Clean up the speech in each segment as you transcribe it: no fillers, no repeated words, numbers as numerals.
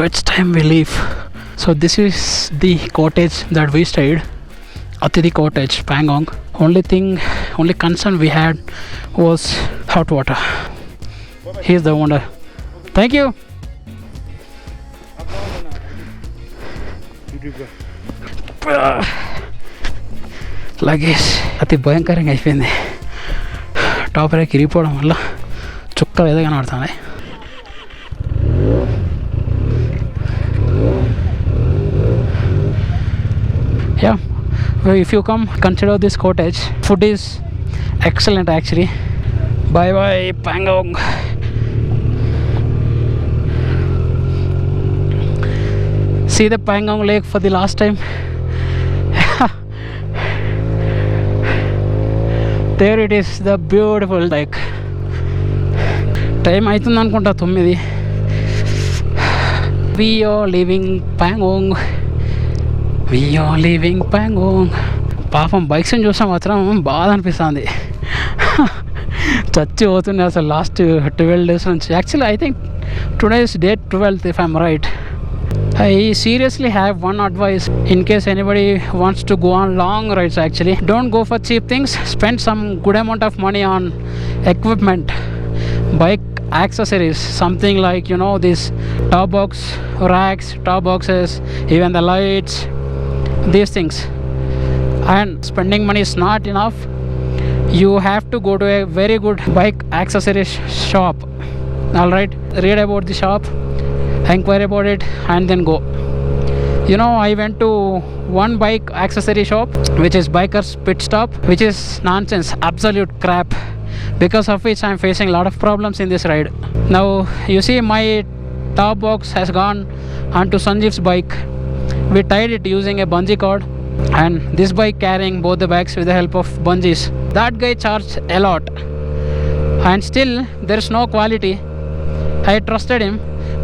So it's time we leave. So this is the cottage that we stayed, Atithi Cottage, Pangong. Only concern we had was hot water. He's the owner. Thank you. Luggage అతి భయంకరంగా అయిపోయింది. Top rake ఇరిగిపోవడం వల్ల చుక్కలు ఏదో కనబడుతుంది. Yeah, if you come, consider this cottage. Food is excellent actually. Bye bye Pangong. See the Pangong lake for the last time. There it is, the beautiful lake. Time aitund anukunta 9. We are leaving Pangong. We are leaving Pangong. పాపం bikes చూస్తే మాత్రం బాధ అనిపిస్తుంది. చచ్చి పోతుంది అసలు last 12 days నుంచి. Actually I think today is date 12th if I'm right. I seriously have one advice in case anybody wants to go on long rides. Actually, don't go for cheap things. Spend some good amount of money on equipment, bike accessories, something like, you know, these top box racks, top boxes, even the lights, these things. And spending money is not enough. You have to go to a very good bike accessories shop. All right, read about the shop, inquire about it, and then go. You know, I went to one bike accessory shop which is Biker's Pit Stop, which is nonsense, absolute crap, because of which I'm facing a lot of problems in this ride. Now you see my top box has gone onto Sanjeev's bike. We tied it using a bungee cord, and this bike carrying both the bags with the help of bungees. That guy charged a lot, and still there is no quality. I trusted him,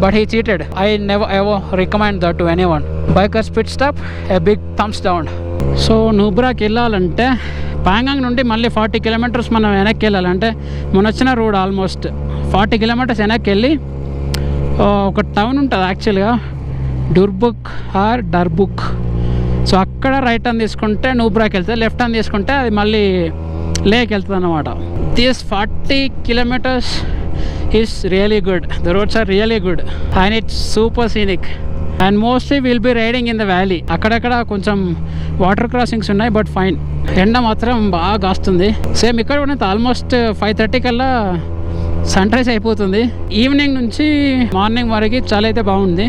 but he cheated. I never ever recommend that to anyone. Biker's Pit Stop, a big thumbs down. So నూబ్రాకి వెళ్ళాలంటే పాంగాంగ్ నుండి మళ్ళీ 40 kilometers మనం వెనక్కి వెళ్ళాలంటే మనం వచ్చిన road almost 40 kilometers వెనక్కి వెళ్ళి ఒక టౌన్ ఉంటుంది యాక్చువల్గా, డుర్బుక్ ఆర్ డర్బుక్. సో అక్కడ రైట్ టర్న్ తీసుకుంటే నూబ్రాకి వెళ్తే, లెఫ్ట్ టర్న్ తీసుకుంటే అది మళ్ళీ లేక్ వెళ్తుంది అన్నమాట. This 40 kilometers is really good. The roads are really good and it's super scenic, and mostly we'll be riding in the valley. అక్కడక్కడ కొంచెం వాటర్ క్రాసింగ్స్ ఉన్నాయి, బట్ ఫైన్. ఎండ మాత్రం బాగా కాస్తుంది. సేమ్ ఇక్కడ కూడా ఆల్మోస్ట్ 5:30 కల్లా సన్ రైజ్ అయిపోతుంది. ఈవినింగ్ నుంచి మార్నింగ్ వరకు చాలా అయితే బాగుంది,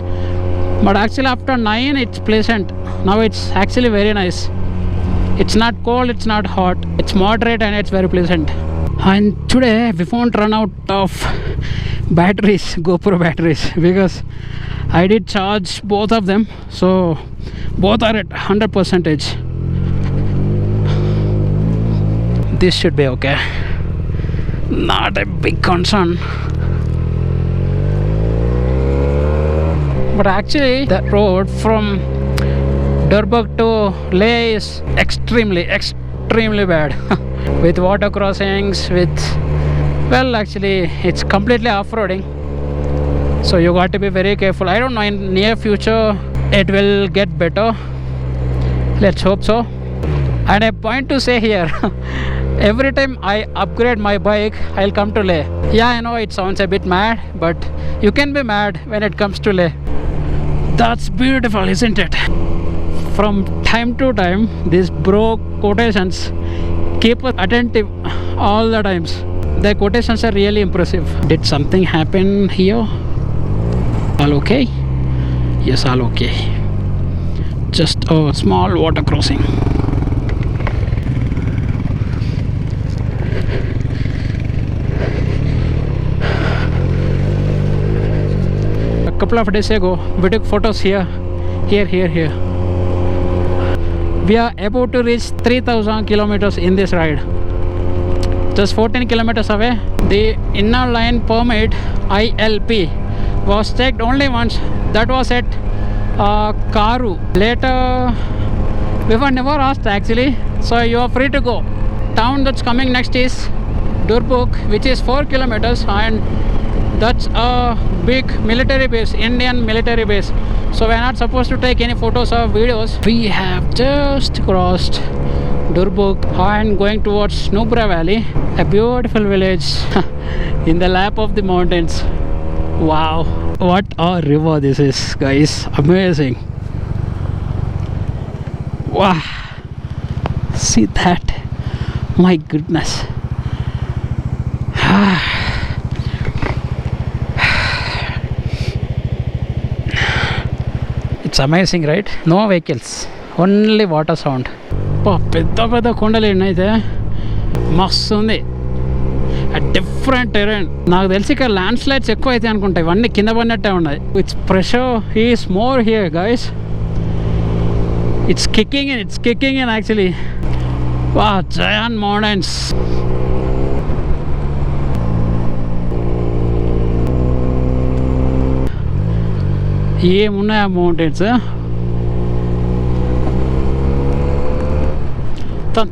but actually after 9 it's pleasant. Now it's actually very nice. It's not cold, it's not hot, it's moderate, and it's very pleasant. And today we won't run out of batteries, GoPro batteries, because I did charge both of them, so both are at 100%. This should be okay, not a big concern. But actually the road from Durbuk to Leh is extremely bad. With water crossings, with, well, actually it's completely off-roading, so you got to be very careful. I don't know, in near future it will get better, let's hope so. And a point to say here, every time I upgrade my bike I'll come to Leh. Yeah, I know it sounds a bit mad, but you can be mad when it comes to Leh. That's beautiful, isn't it? From time to time these bro quotations keep us attentive all the times. The quotations are really impressive. Did something happen here? All okay? Yes, all okay. Just a small water crossing. A couple of days ago we took photos here. We are about to reach 3,000 kilometers in this ride. Just 14 kilometers away. The inner line permit ILP was checked only once. That was at Karu. Later we were never asked actually, so you are free to go. Town that's coming next is Durbuk, which is 4 kilometers, and That's a big military base, Indian military base. So we're not supposed to take any photos or videos. We have just crossed Durbuk and going towards Nubra Valley, a beautiful village in the lap of the mountains. Wow, what a river this is, guys. Amazing. Wow, see that, my goodness. It's amazing, right? No vehicles, only water sound. పెద్ద పెద్ద కొండలు ఎన్నైతే మస్తు ఉంది. Different Tarain. నాకు తెలిసి ఇక్కడ land slides ఎక్కువ అయితే అనుకుంటాయి. ఇవన్నీ కింద పడినట్టే ఉన్నాయి. It's pressure is more here guys. It's kicking in actually. Wow, giant mountains. ఏమున్నాయి ఆ మౌంటైన్స్?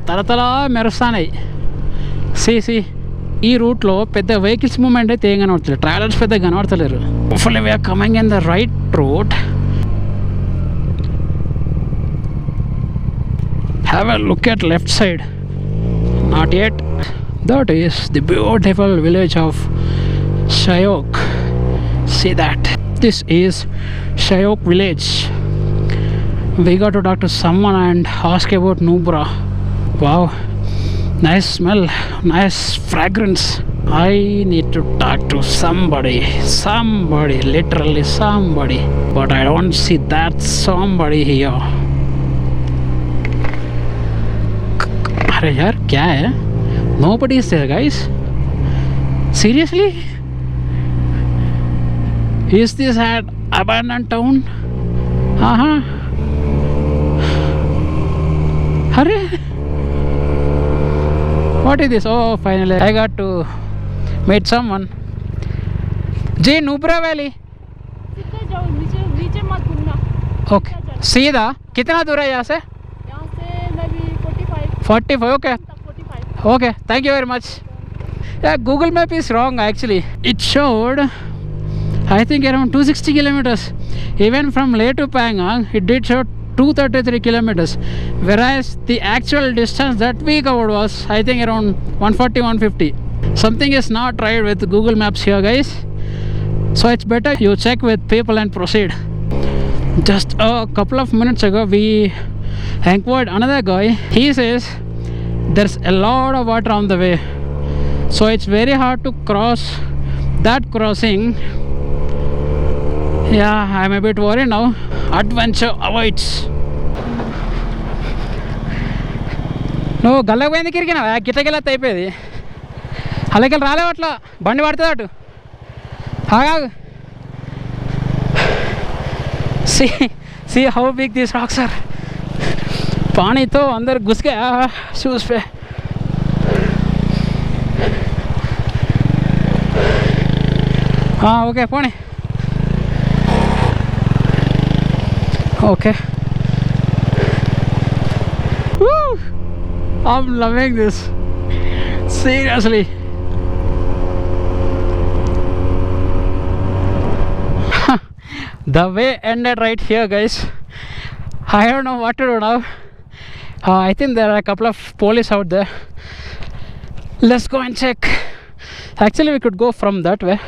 తలతలా మెరుస్తాయి. సి ఈ రూట్లో పెద్ద వెహికల్స్ మూవ్మెంట్ అయితే ఏం కనబడతలేదు. ట్రావెలర్స్ పెద్ద కనబడతలేరు. Hopefully we are coming in the right route. Have a look at left side. Not yet. That is the beautiful village of Shayok. See that. This is Shayok village. We got to talk to someone and ask about Nubra. Wow, nice smell, nice fragrance. I need to talk to somebody, literally somebody, but I don't see that somebody here. अरे यार क्या है? Nobody is there, guys. Seriously? Is this an abandoned town? अरे what is this? Oh, finally I got to meet someone. जी Nubra valley. नीचे मत घूमना. Okay, सीधा कितना दूर है यहाँ से? 45. Okay. 45. Okay, thank you very much. Yeah, Google Map is wrong actually. It showed I think around 260 kilometers. Even from Leh to Pangong it did show 233 kilometers, whereas the actual distance that we covered was I think around 140-150. Something is not right with Google Maps here, guys. So it's better you check with people and proceed. Just a couple of minutes ago we enquired another guy. He says there's a lot of water on the way, so it's very hard to cross that crossing. Yeah, I'm a bit worried now. Adventure awaits. నువ్వు గల్లకు పోయింది కిరికినావా? గిట్టకెళ్ళి అయిపోయేది. అలాగెళ్ళి రాలేవు, అట్లా బండి పడుతుంది అటు. ఆగాగు. See how big these rocks are. पानी तो अंदर घुस गया शूज़ पे. हाँ ओके पोने. Okay. Woo! I'm loving this. Seriously. The way ended right here, guys. I don't know what to do now. I think there are a couple of police out there. Let's go and check. Actually we could go from that way,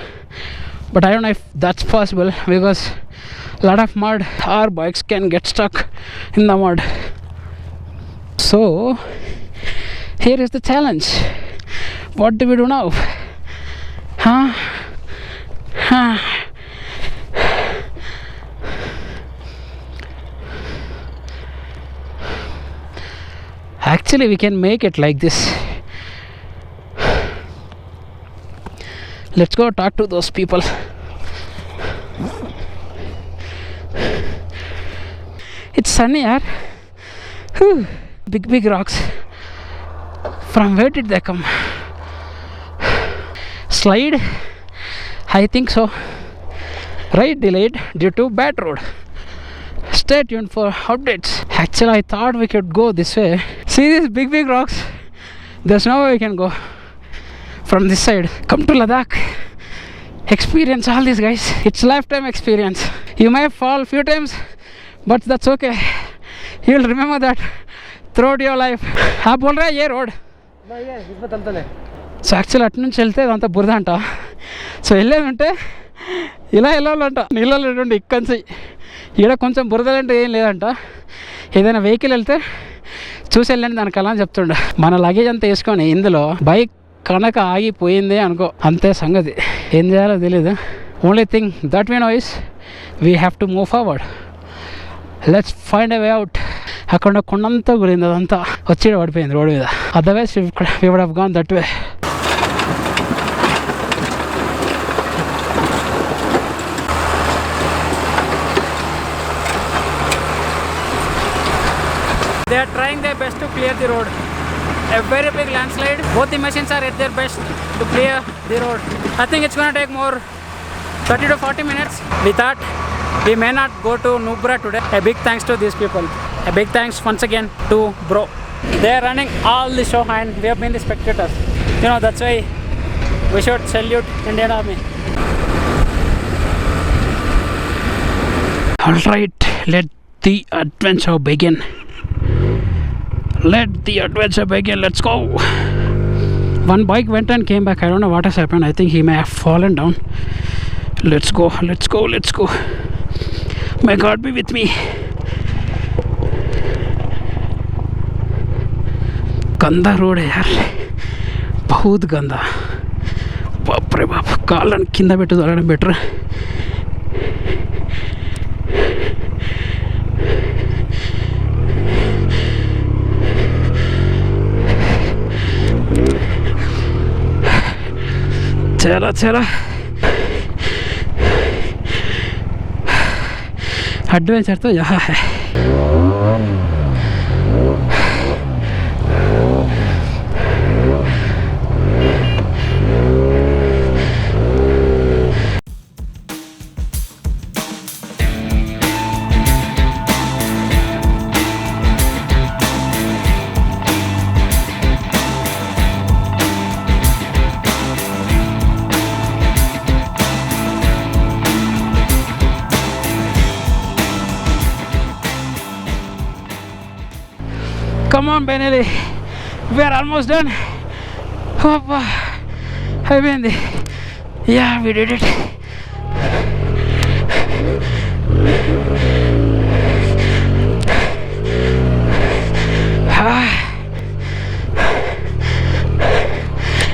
but I don't know if that's possible because a lot of mud, our bikes can get stuck in the mud. So here is the challenge. What do we do now? Actually we can make it like this. Let's go talk to those people. It's sunny, yaar. Big rocks. From where did they come? Slide? I think so. Ride delayed due to bad road. Stay tuned for updates. Actually I thought we could go this way. See these big rocks? There's no way we can go from this side. Come to Ladakh. experience all these, guys. It's lifetime experience. You may fall few times, but that's okay. You'll remember that throughout your life. आप बोल रहे हैं ये road so actual అటు నుంచి వెళ్తే అదంతా బురద అంట. సో వెళ్ళేదంటే ఇలా వెళ్ళాలంట, నీళ్ళలో ఉండి ఇక్కడి ఈడ కొంచెం బురదలంటే ఏం లేదంట. ఏదైనా వెహికల్ వెళ్తే చూసి వెళ్ళండి దానికి అలా అని చెప్తుండే. మన లగేజ్ అంతా వేసుకొని ఇందులో బైక్ కనుక ఆగిపోయిందే అనుకో, అంతే సంగతి. ఏం చేయాలో తెలియదు. Only thing that we know is we have to move forward. Let's find a way out. అక్కడ కొండంతా గురింది, అదంతా వచ్చి పడిపోయింది రోడ్ మీద. Otherwise we would have gone that way. They are trying their best to clear the road. A very big landslide. Both the machines are at their best to clear the road. I think it's going to take more 30 to 40 minutes. We thought we may not go to Nubra today. A big thanks to these people. A big thanks once again to bro. They are running all the show and we have been the spectators. You know, that's why we should salute Indian Army. Alright, let the adventure begin. Let the adventure begin. Let's go. One bike went and came back. I don't know what has happened. I think he may have fallen down. Let's go. Let's go. Let's go. May God be with me. गंदा road है यार, बहुत गंदा. बाप रे बाप. కాళ్ళని కింద పెట్టు తొలగడం బెటర్. चला चला. एडवेंचर तो यहाँ है. Come on, Benelli. We are almost done. Oh, yeah, we did it.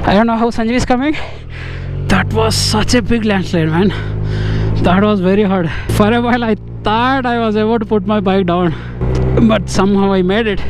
I don't know how Sanjeev is coming. That was such a big landslide, man. That was very hard. For a while I thought I was able to put my bike down, but somehow I made it.